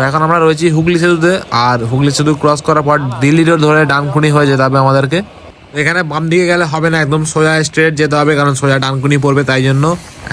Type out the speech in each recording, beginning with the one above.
এখন আমরা রয়েছি হুগলি সেতুতে, আর হুগলি সেতু ক্রস করার পর দিল্লি রোড ধরে ডানকুনি হয়ে যেতে হবে আমাদেরকে। এখানে বাম দিকে গেলে হবে না, একদম সোজা স্ট্রেট যেতে হবে, কারণ সোজা ডানকুনি পড়বে, তাই জন্য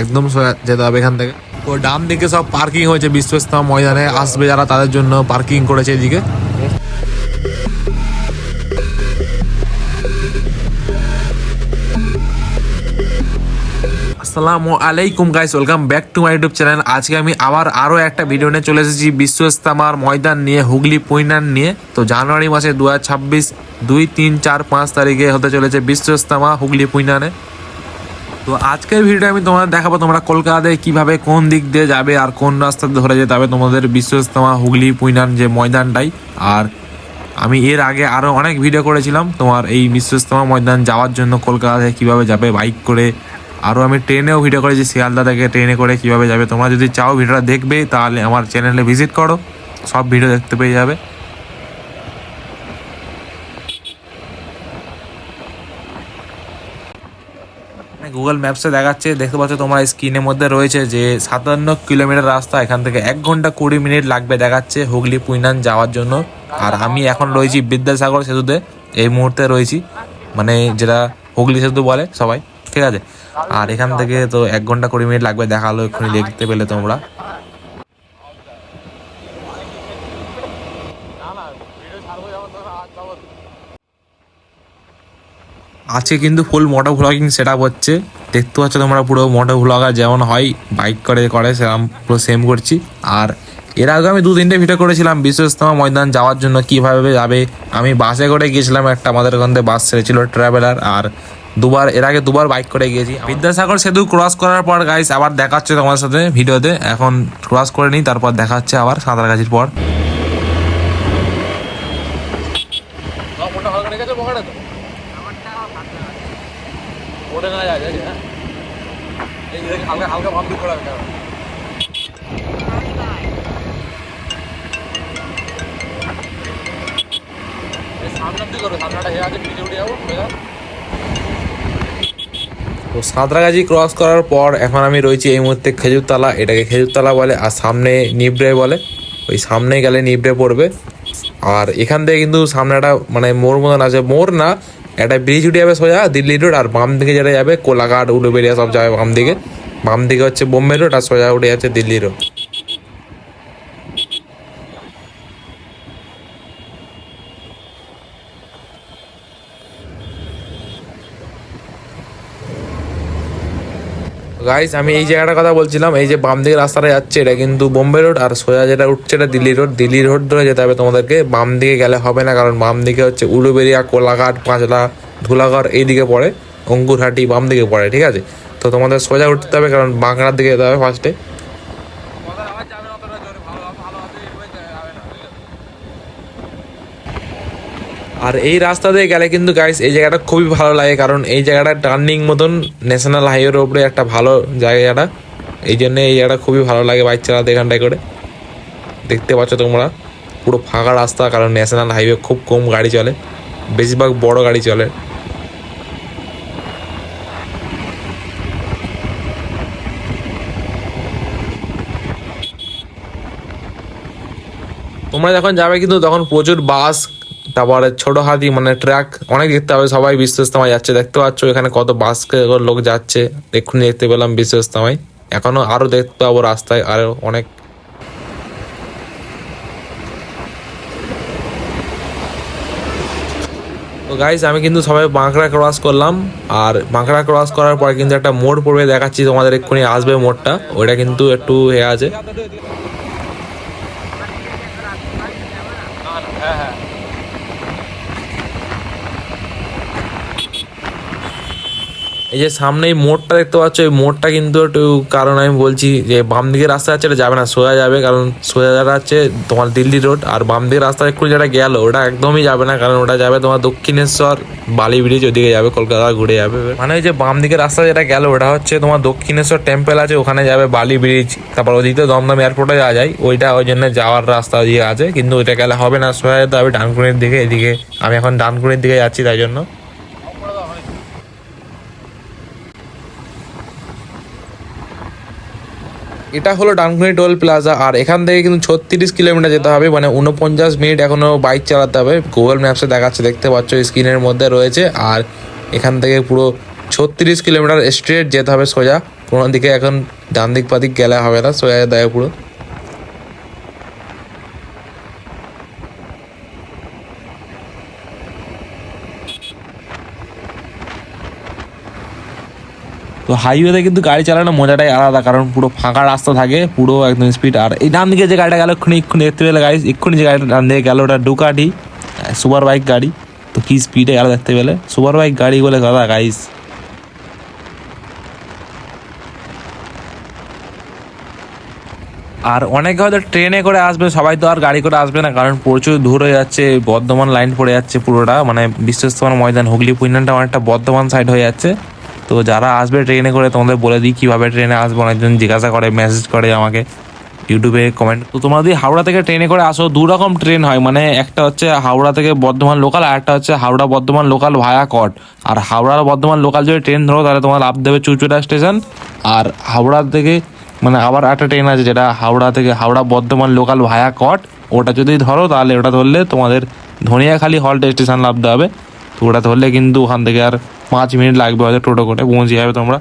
একদম সোজা যেতে হবে এখান থেকে। তো ডান দিকে সব পার্কিং হয়েছে, বিশ্ব ইজতেমা ময়দানে আসবে যারা তাদের জন্য পার্কিং করেছে এদিকে। আসসালামু আলাইকুম guys, welcome back to my YouTube channel. আজকে আমি আরও একটা ভিডিও নিয়ে চলে এসেছি বিশ্ব ইজতেমার ময়দান নিয়ে, হুগলি পুইনান নিয়ে। তো জানুয়ারি মাসে 2026 2, 3, 4, 5 তারিখে হতে চলেছে বিশ্ব ইজতেমা হুগলি পুইনানে। তো আজকের ভিডিওটা আমি তোমাদের দেখাবো তোমরা কলকাতাতে কিভাবে কোন দিক দিয়ে যাবে আর কোন রাস্তা ধরে যেতে হবে তোমাদের বিশ্ব ইজতেমা হুগলি পুইনান যে ময়দানটাই। আর আমি এর আগে আরও অনেক ভিডিও করেছিলাম তোমার এই বিশ্ব ইজতেমা ময়দান যাওয়ার জন্য কলকাতাতে কিভাবে যাবে বাইক করে। আরও আমি ট্রেনেও ভিডিও করেছি, শিয়ালদা থেকে ট্রেনে করে কিভাবে যাবে। তোমরা যদি চাও ভিডিওটা দেখবে তাহলে আমার চ্যানেলে ভিজিট করো, সব ভিডিও দেখতে পেয়ে যাবে। গুগল ম্যাপসে দেখাচ্ছে, দেখতে পাচ্ছ তোমরা স্ক্রিনের মধ্যে রয়েছে যে 57 কিলোমিটার রাস্তা, এখান থেকে 1 ঘন্টা 20 মিনিট লাগবে দেখাচ্ছে হুগলি পুইনান যাওয়ার জন্য। আর আমি এখন রয়েছি বিদ্যাসাগর সেতুতে, এই মুহূর্তে রয়েছি, মানে যেটা হুগলি সেতু বলে সবাই, ঠিক আছে। আর এখান থেকে তো 1 ঘন্টা 20 মিনিট লাগবে, দেখালো এক্ষুনি দেখতে পেলে তোমরা। আজকে কিন্তু ফুল মোটো ভ্লগিং সেট আপ হচ্ছে, দেখতে পাচ্ছ তোমরা পুরো মোটো ভ্লগার যেমন হয় বাইক করে সেরকম পুরো সেম করছি। আর এর আগে আমি 2-3টে ভিডিও করেছিলাম বিশ্ব ইজতেমা ময়দান যাওয়ার জন্য কিভাবে যাবে। আমি বাসে করে গিয়েছিলাম, একটা আমাদের ওখান থেকে বাস ছেড়েছিল ট্রাভেলার, আর এর আগে দুবার বাইক করে গিয়েছি। বিদ্যাসাগর সেতু ক্রস করার পর গাইস আবার দেখা হচ্ছে তোমার সাথে ভিডিওতে। এখন ক্রস করে নিই, তারপর দেখা হচ্ছে আবার সাঁতরাগাছির পর। হালকা ভাব করে তো সাঁতরাগাছি ক্রস করার পর এখন আমি রয়েছি এই মুহূর্তে খেজুরতলা, এটাকে খেজুরতলা বলে, আর সামনে নিবড়ে বলে। ওই সামনে গেলে নিবড়ে পড়বে। আর এখান থেকে কিন্তু সামনে একটা মানে মোড় মতন আছে, মোড় না, একটা ব্রিজ উঠে যাবে সোজা দিল্লি রোড, আর বাম দিকে যেটা যাবে কোলাঘাট উলুবেড়িয়া সব যাবে বাম দিকে। বাম দিকে হচ্ছে বোম্বে রোড, আর সোজা উঠে যাচ্ছে দিল্লি রোড। গাইস আমি এই জায়গাটার কথা বলছিলাম, এই যে বাম দিকে রাস্তাটা যাচ্ছে এটা কিন্তু বোম্বে রোড, আর সোজা যেটা উঠছে এটা দিল্লি রোড। দিল্লি রোড ধরে যেতে হবে তোমাদেরকে, বাম দিকে গেলে হবে না, কারণ বাম দিকে হচ্ছে উলুবেড়িয়া, কোলাঘাট, পাঁচলা, ধুলাগড় এই দিকে পড়ে, অঙ্কুরহাটি বাম দিকে পড়ে, ঠিক আছে। তো তোমাদের সোজা উঠতে হবে, কারণ বাঁকড়ার দিকে যেতে হবে ফার্স্টে। আর এই রাস্তা দিয়ে গেলে কিন্তু গাইস এই জায়গাটা খুবই ভালো লাগে, কারণ এই জায়গাটা টার্নিং মতন ন্যাশনাল হাইওয়ের ওপরে একটা ভালো জায়গাটা, এই জন্য এই জায়গাটা খুবই ভালো লাগে বাইক চালাতে এখানটায় করে। দেখতে পাচ্ছ তোমরা পুরো ফাঁকা রাস্তা, কারণ ন্যাশনাল হাইওয়ে খুব কম গাড়ি চলে, বেশিরভাগ বড় গাড়ি চলে। তোমরা যখন যাবে কিন্তু তখন প্রচুর বাস, তারপরে ছোট হাতি মানে ট্রাক অনেক দেখতে হবে। সবাই বিশ্ব ইজতেমায় যাচ্ছে, দেখতে পাচ্ছ এখানে কত বাস লোক যাচ্ছে, এক্ষুনি দেখতে পেলাম বিশ্ব ইজতেমায়। এখনো আরো দেখতে পাবো রাস্তায় আরো অনেক। তো গাইস আমি কিন্তু সবাই বাঁকড়া ক্রস করলাম, আর বাঁকড়া ক্রস করার পর কিন্তু একটা মোড় পড়বে দেখাচ্ছি তোমাদের, এক্ষুনি আসবে মোড়টা, ওইটা কিন্তু একটু এ আছে। এই যে সামনে এই মোড়টা দেখতে পাচ্ছ, এই মোড়টা কিন্তু একটু, কারণ আমি বলছি যে বাম দিকে রাস্তা আছে এটা যাবে না, সোজা যাবে, কারণ সোজা যারা আছে তোমার দিল্লি রোড। আর বাম দিকে রাস্তা একটু যেটা গেল ওটা একদমই যাবে না, কারণ ওটা যাবে তোমার দক্ষিণেশ্বর বালি ব্রিজ, ওদিকে যাবে, কলকাতা ঘুরে যাবে। মানে ওই যে বাম দিকে রাস্তা যেটা গেল ওটা হচ্ছে তোমার দক্ষিণেশ্বর টেম্পল আছে, ওখানে যাবে বালি ব্রিজ, তারপর ওদিকে দমদম এয়ারপোর্টে যাওয়া যায়, ওইটা ওই জন্য যাওয়ার রাস্তা দিয়ে আছে, কিন্তু ওইটা গেলে হবে না, সোজা যেতে হবে ডানকুনির দিকে। এদিকে আমি এখন ডানকুনির দিকে যাচ্ছি, তাই জন্য। এটা হলো ডানকুনি টোল প্লাজা, আর এখান থেকে কিন্তু 36 কিলোমিটার যেতে হবে, মানে 49 মিনিট এখনো বাইক চালাতে হবে। গুগল ম্যাপসে দেখাচ্ছে, দেখতে পাচ্ছ স্ক্রিনের মধ্যে রয়েছে। আর এখান থেকে পুরো 36 কিলোমিটার স্ট্রেট যেতে হবে সোজা, কোনো দিকে এখন ডান দিক পাদিক গেলে হবে না, সোজা যেতে হবে পুরো। তো হাইওয়েতে কিন্তু গাড়ি চালানোর মজাটাই আলাদা, কারণ পুরো ফাঁকা রাস্তা থাকে, পুরো একদম স্পিড। আর এই ডান দিকে যে গাড়িটা গেল এক্ষুনি দেখতে পেলে গাড়ি, এক্ষুনি যে গাড়িটা ডান দিকে গেল ওটা ডুকাটি সুপার বাইক গাড়ি। তো কি স্পিডে গেল দেখতে পেলে, সুপার বাইক গাড়ি বলে দাদা গাইস। আর অনেকে হয়তো ট্রেনে করে আসবে, সবাই তো আর গাড়ি করে আসবে না, কারণ প্রচুর দূর হয়ে যাচ্ছে, বর্ধমান লাইন পড়ে যাচ্ছে পুরোটা, মানে বিশ্বস্তমান ময়দান হুগলি পুইনানটা অনেকটা বর্ধমান সাইড হয়ে যাচ্ছে। তো যারা আসবে ট্রেনে করে তোমাদের বলে দিই কীভাবে ট্রেনে আসবে, অনেকজন জিজ্ঞাসা করে, মেসেজ করে আমাকে ইউটিউবে কমেন্ট। তো তোমরা যদি হাওড়া থেকে ট্রেনে করে আসো, দু রকম ট্রেন হয়, মানে একটা হচ্ছে হাওড়া থেকে বর্ধমান লোকাল, আর একটা হচ্ছে হাওড়া বর্ধমান লোকাল ভায়া কট। আর হাওড়া বর্ধমান লোকাল যদি ট্রেন ধরো তাহলে তোমার লাভ দেবে চুচুড়া স্টেশন। আর হাওড়া থেকে মানে আবার একটা ট্রেন আছে যেটা হাওড়া থেকে হাওড়া বর্ধমান লোকাল ভায়া কট, ওটা যদি ধরো তাহলে ওটা ধরলে তোমাদের ধনিয়াখালি হল্ট স্টেশন নামতে হবে। তো ওটা ধরলে কিন্তু ওখান থেকে আর 5 মিনিট লাগবে হয়তো, টোটো করে পৌঁছে যাবে তোমরা।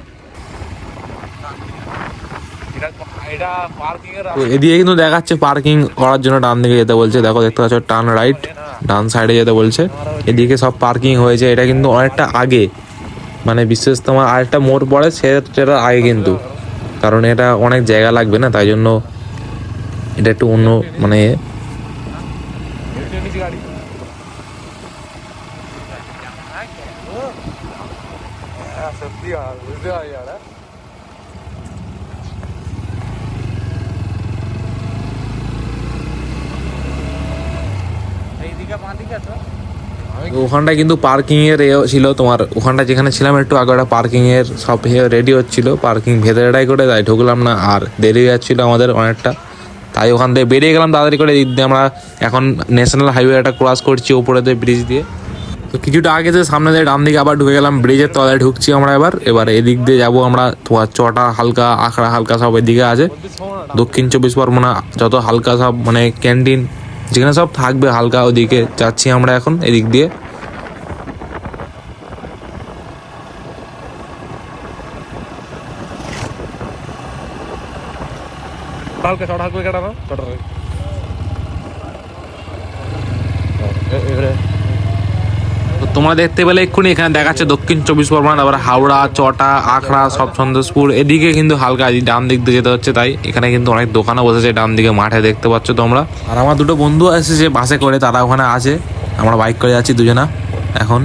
তো এদিকে কিন্তু দেখাচ্ছে পার্কিং করার জন্য ডান দিকে যেতে বলছে, দেখো দেখতে পাচ্ছ টার্ন রাইট, ডান সাইডে যেতে বলছে। এদিকে সব পার্কিং হয়েছে, এটা কিন্তু অনেকটা আগে, মানে বিশেষ তোমার আরেকটা মোড় পড়ে সেটা আগে কিন্তু, কারণ এটা অনেক জায়গা লাগবে না, তাই জন্য এটা একটু অন্য মানে ওখানটায় কিন্তু পার্কিং এর ছিল তোমার, ওখানটা যেখানে ছিলাম একটু আগে ওটা পার্কিং এর সব রেডি হচ্ছিল, পার্কিং ভেতরেটাই করে তাই ঢুকলাম না, আর দেরি হয়ে যাচ্ছিল আমাদের অনেকটা, তাই ওখান থেকে বেরিয়ে গেলাম তাড়াতাড়ি করে। এদিক দিয়ে আমরা এখন ন্যাশনাল হাইওয়েটা ক্রস করছি ওপরে দিয়ে ব্রিজ দিয়ে। তো কিছুটা আগে যে সামনে দিয়ে ডান দিকে আবার ঢুকে গেলাম, ব্রিজের তলায় ঢুকছি আমরা এবার এদিক দিয়ে যাবো আমরা। তোমার চটা হালকা আখড়া হালকা সব এদিকে আছে, দক্ষিণ 24 পরগনা যত হালকা সব মানে ক্যান্টিন যেখানে সব থাকবে হালকা, ওদিকে যাচ্ছি আমরা এখন এদিক দিয়ে। তো তোমরা দেখতে পেলে এক্ষুনি এখানে দেখাচ্ছে দক্ষিণ 24 পরগনা, তারপরে হাওড়া, চটা, আখড়া, সব সন্তোষপুর, এদিকে কিন্তু হালকা ডান দিক দিয়ে যেতে হচ্ছে। তাই এখানে কিন্তু অনেক দোকানও বসেছে ডান দিকে মাঠে, দেখতে পাচ্ছ তোমরা। আর আমার দুটো বন্ধু এসেছে বাসে করে, তারা ওখানে আছে, আমরা বাইক করে যাচ্ছি দুজনা এখন।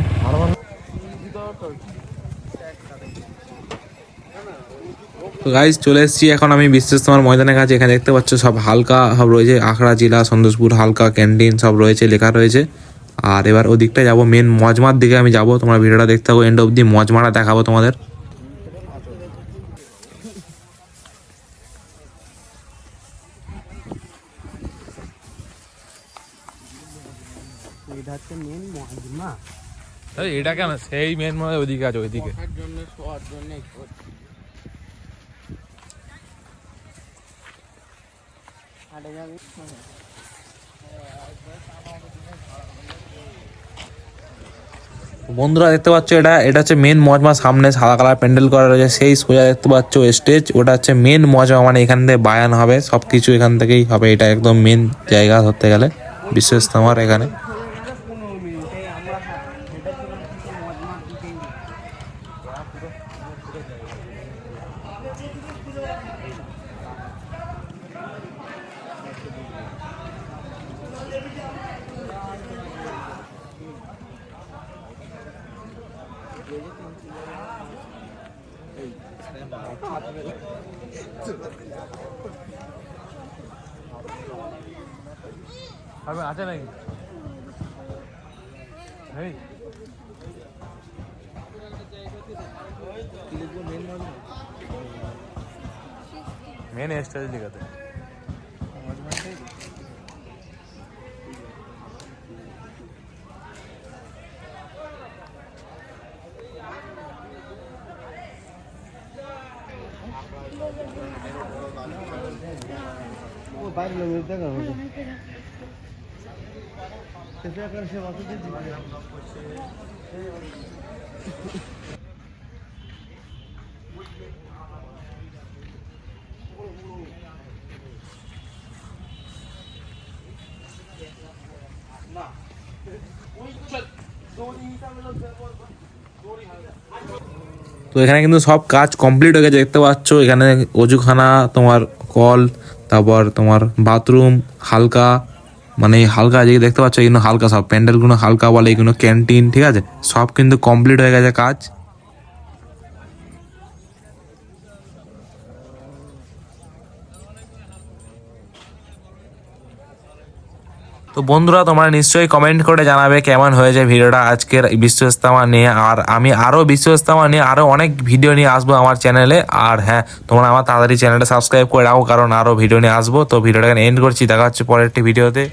তো গাইজ চলে এসেছি এখন আমি বিশ্বস্তমার ময়দানের কাছে, এখানে দেখতে পাচ্ছ সব হালকা সব রয়েছে, আখড়া জেলা সন্তোষপুর হালকা ক্যান্টিন সব রয়েছে, লেখা রয়েছে। আর এবার ওদিকটা যাবো, মেন মজমার দিকে আমি যাবো, তোমরা ভিডিওটা দেখতে থাকো এন্ড অব্দি, মজমাটা দেখাবো তোমাদের। এটা কেন সেই মেন মানে ওইদিকে আছে, ওইদিকে বন্ধুরা দেখতে পাচ্ছ এটা হচ্ছে মেন মজমা, সামনে সাদা কালার প্যান্ডেল করা রয়েছে, সেই সোজা দেখতে পাচ্ছ স্টেজ, ওটা হচ্ছে মেন মজমা, মানে এখান থেকে বায়ান হবে, সব কিছু এখান থেকেই হবে, এটা একদম মেন জায়গা ধরতে গেলে বিশ্বস্তমার এখানে। আছে নাকি মেন স্টেজ লিখাতে তো এখানে কিন্তু সব কাজ কমপ্লিট হয়ে গেছে, দেখতে পাচ্ছ। এখানে অজুখানা, তোমার কল, তারপর তোমার বাথরুম, হালকা, মানে এই হালকা যেগুলো দেখতে পাচ্ছ এগুলো হালকা, সব প্যান্ডেলগুলো হালকা বলে, এগুলো ক্যান্টিন, ঠিক আছে, সব কিন্তু কমপ্লিট হয়ে গেছে কাজ। তো বন্ধুরা, তোমরা নিশ্চয়ই কমেন্ট করে জানাবে কেমন হয়েছে ভিডিওটা আজকের বিশ্ব ইজতেমা নিয়ে। আর আমি আরও বিশ্ব ইজতেমা নিয়ে আরও অনেক ভিডিও নিয়ে আসবো আমার চ্যানেলে। আর হ্যাঁ, তোমরা আমার তাড়াতাড়ি চ্যানেলটা সাবস্ক্রাইব করে রাখো, কারণ আরও ভিডিও নিয়ে আসবো। তো ভিডিওটাকে এন্ড করছি, দেখা হচ্ছে পরের একটি ভিডিওতে।